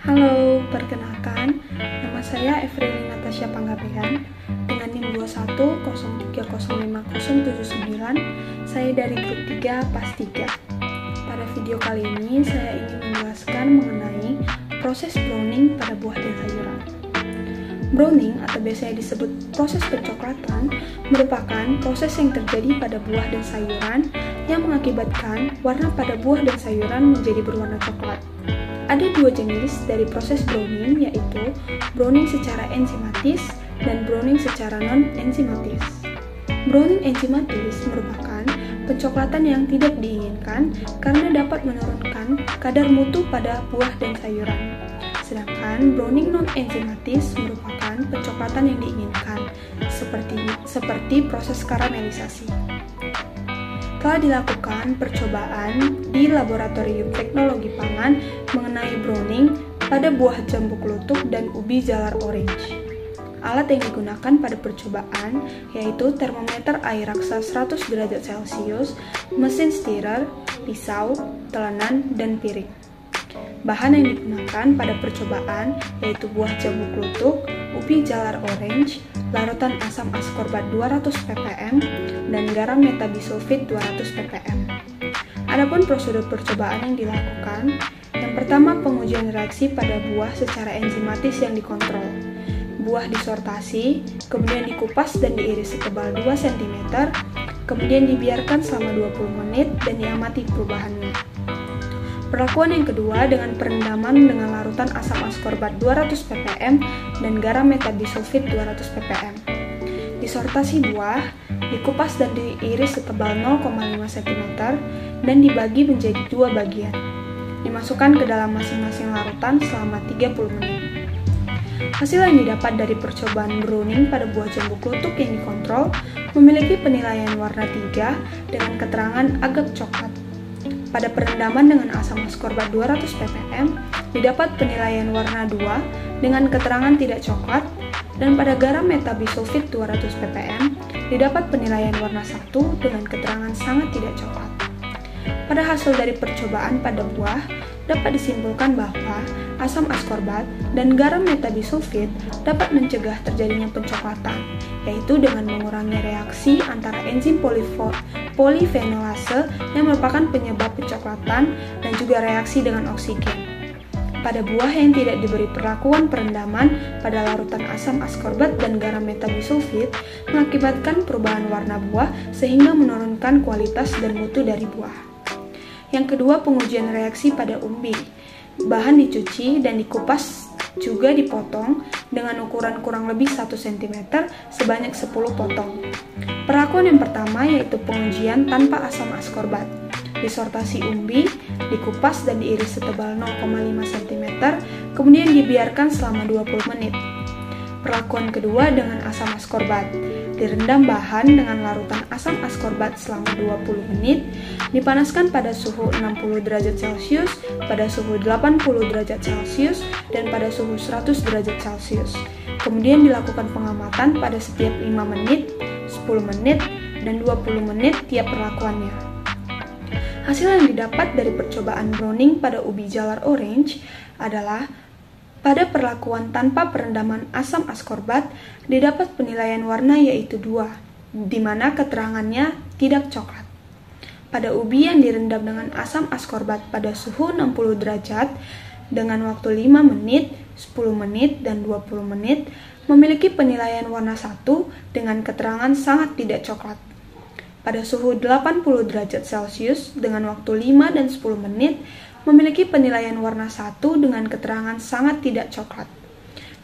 Halo, perkenalkan, nama saya Evreli Natasha Panggabean dengan NIM 2103050079. Saya dari grup 3 PAS 3. Pada video kali ini saya ingin menjelaskan mengenai proses browning pada buah dan sayuran. Browning atau biasanya disebut proses pencoklatan merupakan proses yang terjadi pada buah dan sayuran yang mengakibatkan warna pada buah dan sayuran menjadi berwarna coklat. Ada dua jenis dari proses browning, yaitu browning secara enzimatis dan browning secara non-enzimatis. Browning enzimatis merupakan pencoklatan yang tidak diinginkan karena dapat menurunkan kadar mutu pada buah dan sayuran. Sedangkan browning non-enzimatis merupakan pencoklatan yang diinginkan, seperti proses karamelisasi. Telah dilakukan percobaan di Laboratorium Teknologi Pangan mengenai browning pada buah jambu klutuk dan ubi jalar orange. Alat yang digunakan pada percobaan yaitu termometer air raksa 100 derajat Celcius, mesin stirrer, pisau, telanan, dan piring. Bahan yang digunakan pada percobaan yaitu buah jambu klutuk, ubi jalar orange, larutan asam askorbat 200 ppm, dan garam metabisulfit 200 ppm. Adapun prosedur percobaan yang dilakukan, yang pertama pengujian reaksi pada buah secara enzimatis yang dikontrol. Buah disortasi, kemudian dikupas dan diiris setebal 2 cm, kemudian dibiarkan selama 20 menit dan diamati perubahannya. Perlakuan yang kedua dengan perendaman dengan larutan asam askorbat 200 ppm dan garam metabisulfit 200 ppm. Disortasi buah, dikupas dan diiris setebal 0,5 cm dan dibagi menjadi 2 bagian. Dimasukkan ke dalam masing-masing larutan selama 30 menit. Hasil yang didapat dari percobaan browning pada buah jambu klutuk yang dikontrol memiliki penilaian warna 3 dengan keterangan agak coklat. Pada perendaman dengan asam askorbat 200 ppm, didapat penilaian warna 2 dengan keterangan tidak coklat, dan pada garam metabisulfit 200 ppm, didapat penilaian warna 1 dengan keterangan sangat tidak coklat. Pada hasil dari percobaan pada buah, dapat disimpulkan bahwa asam askorbat dan garam metabisulfit dapat mencegah terjadinya pencoklatan, yaitu dengan mengurangi reaksi antara enzim polifenolase yang merupakan penyebab pencoklatan dan juga reaksi dengan oksigen. Pada buah yang tidak diberi perlakuan perendaman pada larutan asam askorbat dan garam metabisulfit mengakibatkan perubahan warna buah sehingga menurunkan kualitas dan mutu dari buah. Yang kedua, pengujian reaksi pada umbi. Bahan dicuci dan dikupas juga dipotong dengan ukuran kurang lebih 1 cm sebanyak 10 potong. Perlakuan yang pertama yaitu pengujian tanpa asam askorbat. Disortasi umbi, dikupas dan diiris setebal 0,5 cm, kemudian dibiarkan selama 20 menit. Perlakuan kedua dengan asam askorbat. Direndam bahan dengan larutan asam askorbat selama 20 menit, dipanaskan pada suhu 60 derajat Celcius, pada suhu 80 derajat Celcius, dan pada suhu 100 derajat Celcius. Kemudian dilakukan pengamatan pada setiap 5 menit, 10 menit, dan 20 menit tiap perlakuannya. Hasil yang didapat dari percobaan browning pada ubi jalar orange adalah pada perlakuan tanpa perendaman asam askorbat didapat penilaian warna yaitu 2, di mana keterangannya tidak coklat. Pada ubi yang direndam dengan asam askorbat pada suhu 60 derajat dengan waktu 5 menit, 10 menit, dan 20 menit memiliki penilaian warna 1 dengan keterangan sangat tidak coklat. Pada suhu 80 derajat Celcius dengan waktu 5 dan 10 menit memiliki penilaian warna 1 dengan keterangan sangat tidak coklat.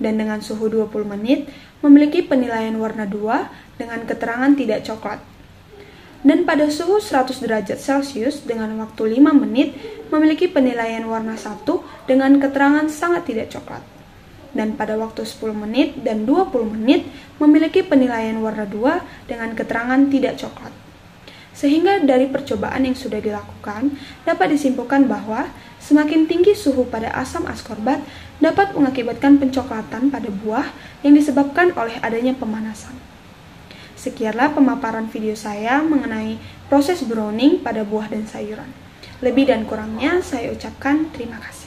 Dan dengan suhu 20 menit memiliki penilaian warna 2 dengan keterangan tidak coklat. Dan pada suhu 100 derajat Celcius dengan waktu 5 menit memiliki penilaian warna 1 dengan keterangan sangat tidak coklat. Dan pada waktu 10 menit dan 20 menit memiliki penilaian warna 2 dengan keterangan tidak coklat. Sehingga dari percobaan yang sudah dilakukan, dapat disimpulkan bahwa semakin tinggi suhu pada asam askorbat dapat mengakibatkan pencoklatan pada buah yang disebabkan oleh adanya pemanasan. Sekianlah pemaparan video saya mengenai proses browning pada buah dan sayuran. Lebih dan kurangnya saya ucapkan terima kasih.